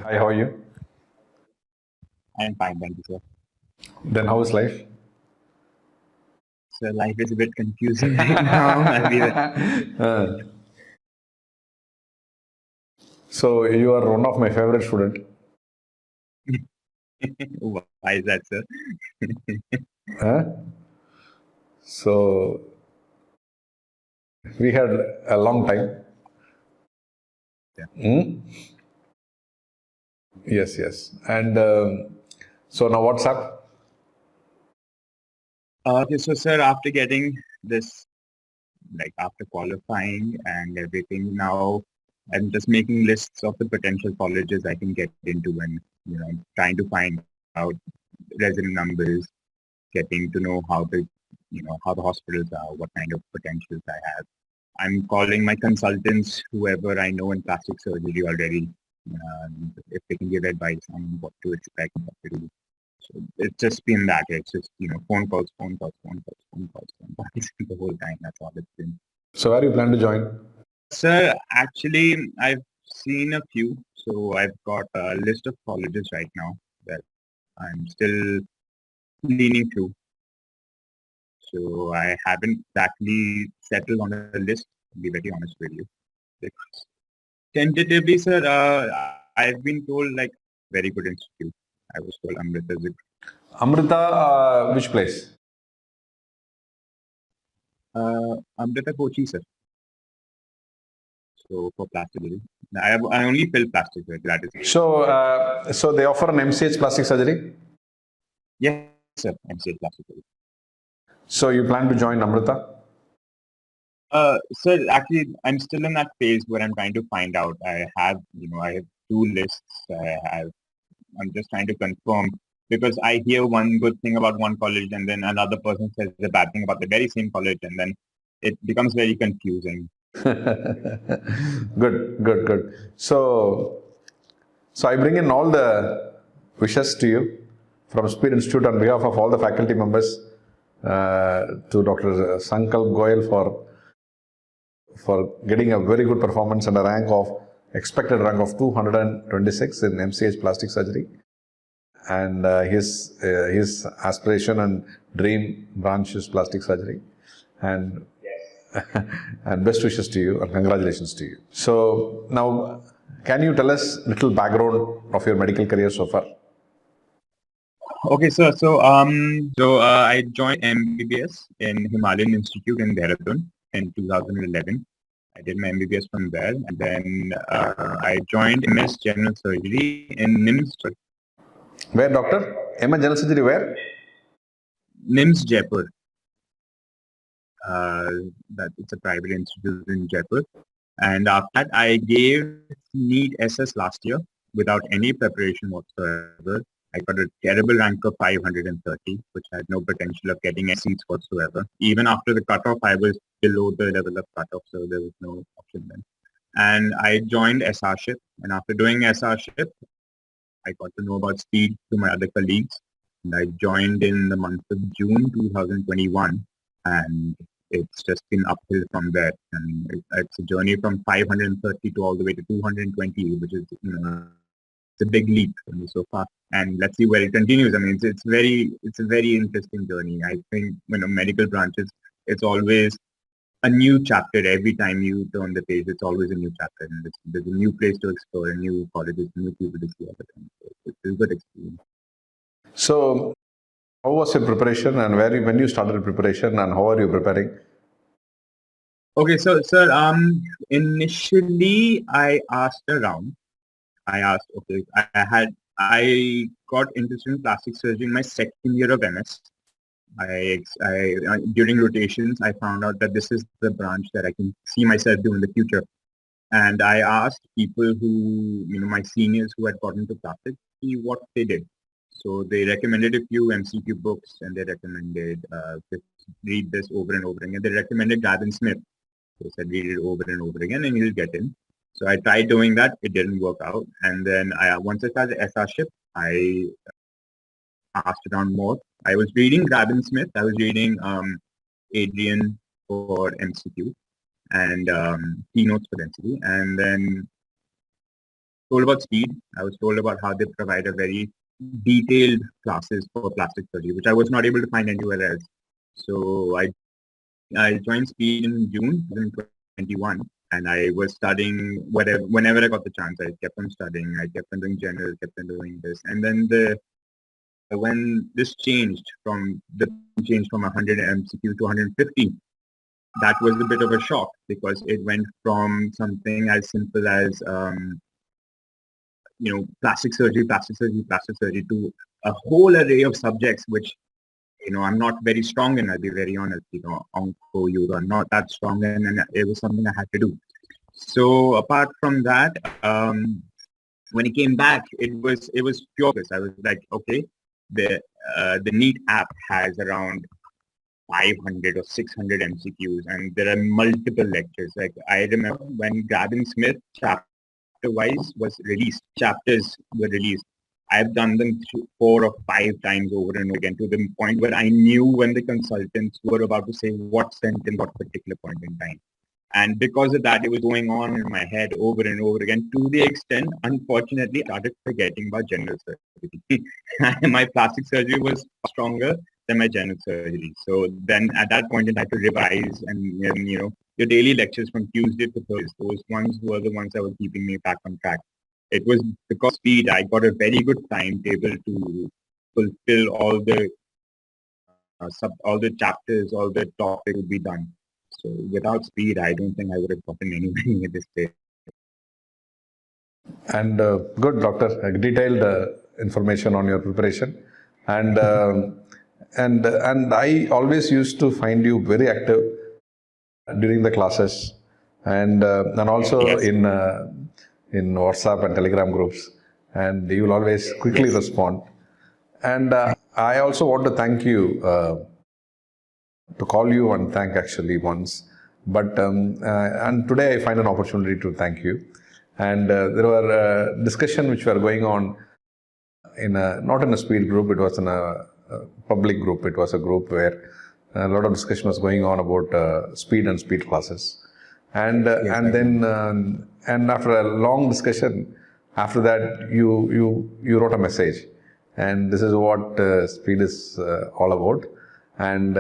Hi, how are you? I'm fine, thank you, sir. Then how is life? So life is a bit confusing right now. Uh, so you are one of my favorite student. Why is that, sir? Huh? So we had a long time. Yeah. Hmm? Yes, yes. And so now what's up? Okay, so sir, after getting this, like after qualifying and everything, now I'm just making lists of the potential colleges I can get into and, trying to find out resident numbers, getting to know how the hospitals are, what kind of potentials I have. I'm calling my consultants, whoever I know in plastic surgery already, if they can give advice on what to expect, what to do. So it's just been that. It's just, phone calls, phone calls, phone calls, phone calls, phone calls the whole time. That's all it's been. So where you plan to join? Sir, actually, I've seen a few. So I've got a list of colleges right now that I'm still leaning through. So I haven't exactly settled on a list, to be very honest with you. Tentatively, sir, I've been told like very good institute. I was told Amrita is Amrita, which place? Amrita coaching, sir. So for plastic surgery, I only fill plastic surgery. That is So they offer an MCH plastic surgery. yes, sir. MCH plastic surgery. So you plan to join Amrita? Sir, actually, I'm still in that phase where I'm trying to find out. I have two lists. I'm just trying to confirm because I hear one good thing about one college and then another person says a bad thing about the very same college and then it becomes very confusing. Good, good, good. So I bring in all the wishes to you from Speed Institute on behalf of all the faculty members to Dr. Sankalp Goel for getting a very good performance and a rank of expected rank of 226 in MCH plastic surgery. And his aspiration and dream branch is plastic surgery. And and best wishes to you and congratulations to you. So now, can you tell us little background of your medical career so far? Okay, sir. I joined MBBS in Himalayan Institute in Dehradun in 2011. I did my MBBS from there, and then I joined MS General Surgery in Where, doctor? MS General Surgery, where? NIMS Jaipur. Uh, that it's a private institute in Jaipur. And after that, I gave NEET SS last year without any preparation whatsoever. I got a terrible rank of 530, which had no potential of getting any seats whatsoever. Even after the cutoff, I was below the level of cutoff, so there was no option then. And I joined SRship, and after doing SRship, I got to know about speed through my other colleagues. And I joined in the month of June 2021, and it's just been uphill from there. And it's a journey from 530 to all the way to 220, which is it's a big leap for me so far. And let's see where it continues. I mean, it's a very interesting journey. I think medical branches, it's always a new chapter every time you turn the page. It's always a new chapter, and there's a new place to explore, a new colleges, new people to see all the time. So it's a good experience. So, how was your preparation and when you started preparation and how are you preparing? Okay, so sir, initially I asked around. I asked, okay, I got interested in plastic surgery in my second year of MS. During rotations, I found out that this is the branch that I can see myself do in the future. And I asked people who, my seniors who had gotten into plastic, see what they did. So they recommended a few MCQ books and they recommended read this over and over again. They recommended Gavin Smith. They said read it over and over again and you'll get in. So I tried doing that. It didn't work out. And then once I started SRship, I asked around more. I was reading Gavin Smith. I was reading Adrian for MCQ and keynotes for MCQ. And then told about speed. I was told about how they provide a very detailed classes for plastic surgery, which I was not able to find anywhere else. So I joined Speed in June 2021, and I was studying whenever I got the chance. I kept on studying. I kept on doing general, kept on doing this, and then when this changed from 100 MCQ to 150, that was a bit of a shock because it went from something as simple as plastic surgery to a whole array of subjects which I'm not very strong in. I'll be very honest. Onco, you are not that strong in, and it was something I had to do. So apart from that, when it came back, it was pure. I was like, okay, the NEET app has around 500 or 600 MCQs, and there are multiple lectures. Like I remember when Grabbing Smith chapter-wise was released, chapters were released. I've done them 4 or 5 times over and over again to the point where I knew when the consultants were about to say what sentence, what particular point in time. And because of that, it was going on in my head over and over again to the extent, unfortunately, I started forgetting about general surgery. My plastic surgery was stronger than my general surgery. So then at that point, I had to revise and your daily lectures from Tuesday to Thursday, those ones were the ones that were keeping me back on track. It was because speed, I got a very good timetable to fulfill all the chapters, all the topic would be done. So without speed, I don't think I would have gotten anywhere at this stage. And good, doctor. Detailed information on your preparation, and I always used to find you very active during the classes, and also Yes. in WhatsApp and Telegram groups, and you will always quickly respond. And I also want to thank you. To call you and thank actually once, but and today I find an opportunity to thank you. And there were discussion which were going on not in a speed group, it was in a public group. It was a group where a lot of discussion was going on about speed and speed classes. And and after a long discussion, after that you wrote a message, and this is what speed is all about. And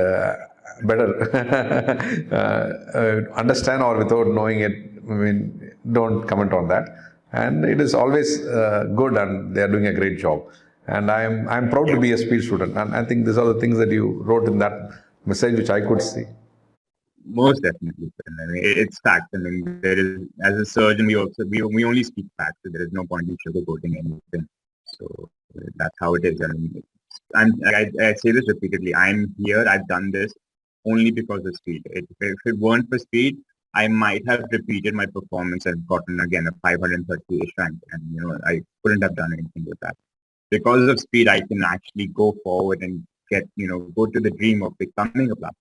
better understand or without knowing it. I mean, don't comment on that. And it is always good, and they are doing a great job. And I'm proud to be a speed student. And I think these are the things that you wrote in that message, which I could see. Most definitely. I mean, it's fact. I mean, there is, as a surgeon, we only speak facts. So there is no point in sugarcoating anything. So that's how it is. I mean, I say this repeatedly. I'm here. I've done this only because of speed. If it weren't for speed, I might have repeated my performance and gotten again a 538 rank, and I couldn't have done anything with that. Because of speed, I can actually go forward and go to the dream of becoming a plastic.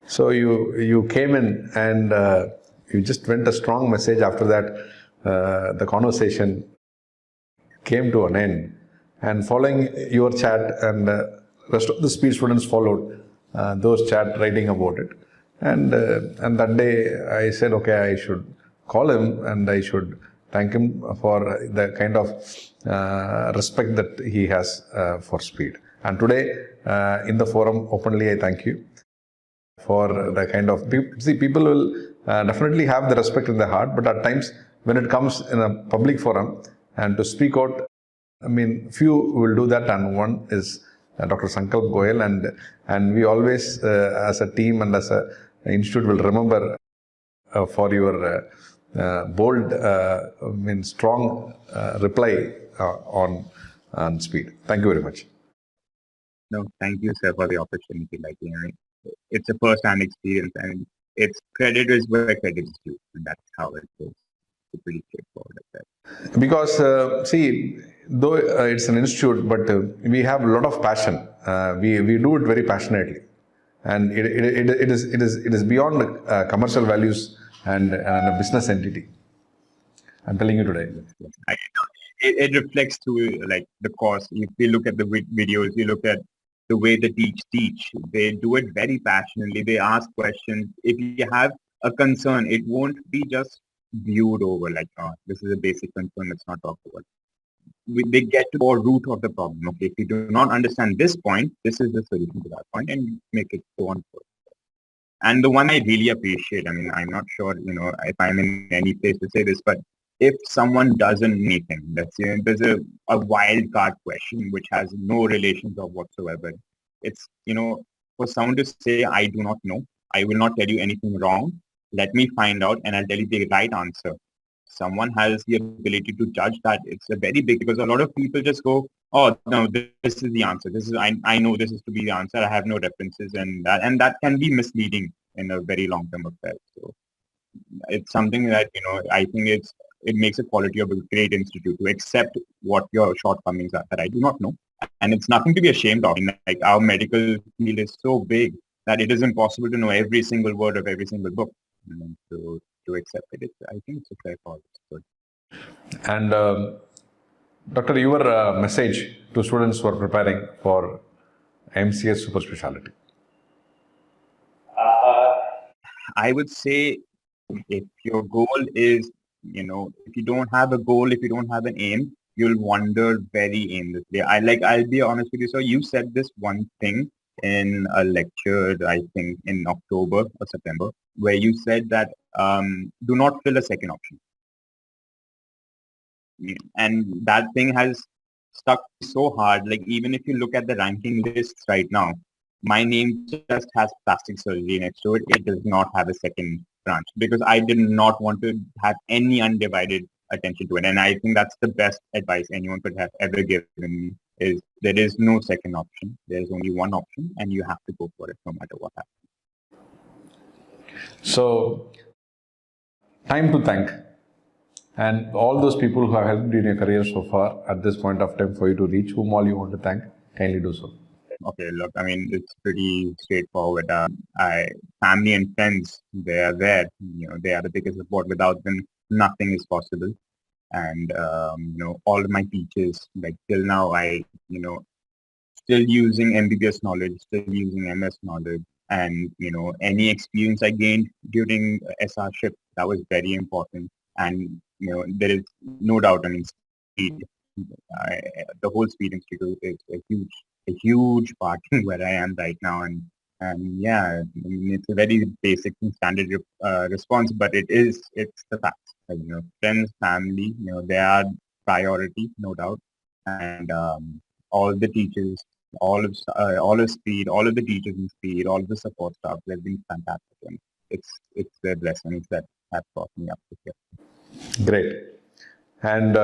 So you came in, and you just went a strong message. After that, the conversation came to an end, and following your chat, and rest of the speed students followed those chat writing about it. And that day I said, okay, I should call him and I should thank him for the kind of respect that he has for speed. And today in the forum openly I thank you for the kind of people will definitely have the respect in their heart, but at times when it comes in a public forum and to speak out, I mean, few will do that, and one is Dr. Sankalp Goel, and we always as a team and as a institute will remember for your bold, strong reply on speed. Thank you very much. No, thank you, sir, for the opportunity. It's a first-hand experience, and it's credit is where credit is due, and that's how it goes. It's pretty straightforward like that. Because see, though it's an institute, but we have a lot of passion. We do it very passionately, and it is beyond commercial values and a business entity. I'm telling you today. It reflects to the course. If you look at the videos, you look at the way they teach. They do it very passionately. They ask questions. If you have a concern, it won't be just viewed over like, oh, this is a basic concern, let's not talk about it. They get to the root of the problem. Okay, if you do not understand this point, this is the solution to that point, and make it go on. And the one I really appreciate, I mean, I'm not sure, if I'm in any place to say this, but if someone doesn't know anything, let's say there's a wild card question which has no relations of whatsoever. It's, for someone to say, I do not know, I will not tell you anything wrong. Let me find out and I'll tell you the right answer. Someone has the ability to judge that. It's a very big, because a lot of people just go, oh no, this is the answer. This is I know this is to be the answer. I have no references, and that can be misleading in a very long term affair. So it's something that I think it makes a quality of a great institute to accept what your shortcomings are that I do not know, and it's nothing to be ashamed of. Like our medical field is so big that it is impossible to know every single word of every single book. To accept it, I think it's a fair call. It's good. And Doctor, your message to students who are preparing for MCH super specialty. I would say if your goal is, if you don't have a goal, if you don't have an aim, you'll wander very aimlessly. I'll be honest with you. So you said this one thing in a lecture, I think in October or September, where you said that do not fill a second option. And that thing has stuck so hard. Like even if you look at the ranking lists right now, my name just has plastic surgery next to it. It does not have a second branch because I did not want to have any undivided attention to it. And I think that's the best advice anyone could have ever given me is there is no second option. There is only one option and you have to go for it no matter what happens. So, time to thank. And all those people who have helped you in your career so far at this point of time for you to reach, whom all you want to thank, kindly do so. Okay, look, I mean, it's pretty straightforward. Family and friends, they are there. They are the biggest support. Without them, nothing is possible. And, all of my teachers, like till now, still using MBBS knowledge, still using MS knowledge. And, any experience I gained during SRship, that was very important. And, there is no doubt, I mean, speed. The whole Speed Institute is a huge part in where I am right now, and yeah, I mean, it's a very basic and standard response, but it's the facts. Like, friends, family, they are priority, no doubt, and all the teachers, all of Speed, all of the teachers in Speed, all of the support staff, they've been fantastic, and it's their blessings that have brought me up to here. Great. And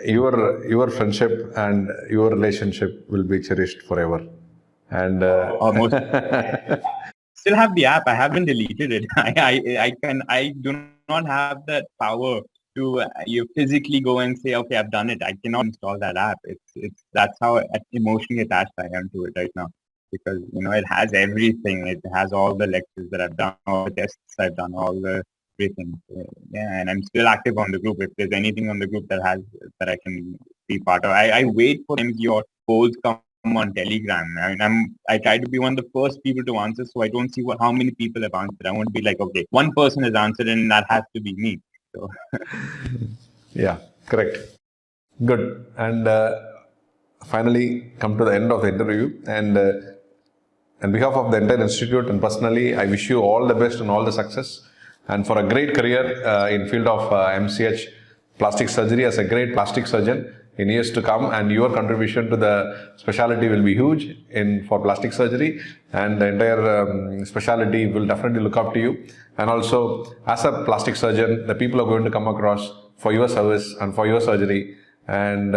your friendship and your relationship will be cherished forever. And almost still have the app. I haven't deleted it. I do not have that power to you physically go and say, okay, I've done it. I cannot install that app. That's how emotionally attached I am to it right now, because it has everything. It has all the lectures that I've done, all the tests I've done, all the everything. Yeah, and I'm still active on the group. If there's anything on the group that I can be part of, I wait for your polls come on Telegram. I mean, I try to be one of the first people to answer, so I don't see how many people have answered. I won't be like, okay, one person has answered, and that has to be me. So, yeah, correct. Good. And finally, come to the end of the interview. And on behalf of the entire institute and personally, I wish you all the best and all the success. And for a great career in field of MCH plastic surgery as a great plastic surgeon in years to come, and your contribution to the specialty will be huge for plastic surgery, and the entire specialty will definitely look up to you. And also, as a plastic surgeon, the people are going to come across for your service and for your surgery, and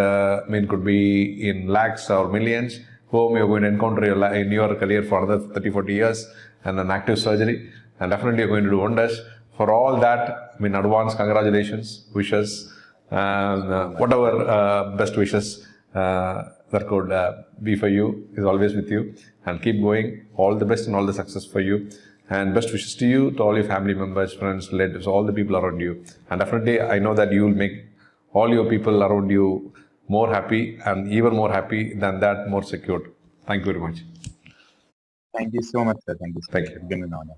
could be in lakhs or millions, whom you're going to encounter in your career for another 30-40 years, and an active surgery, and definitely you're going to do wonders. For all that, advance congratulations, wishes, whatever best wishes that could be for you is always with you, and keep going. All the best and all the success for you, and best wishes to you, to all your family members, friends, relatives, all the people around you. And definitely, I know that you will make all your people around you more happy, and even more happy than that, more secured. Thank you very much. Thank you so much, sir. Thank you. Thank you. It's been an honor.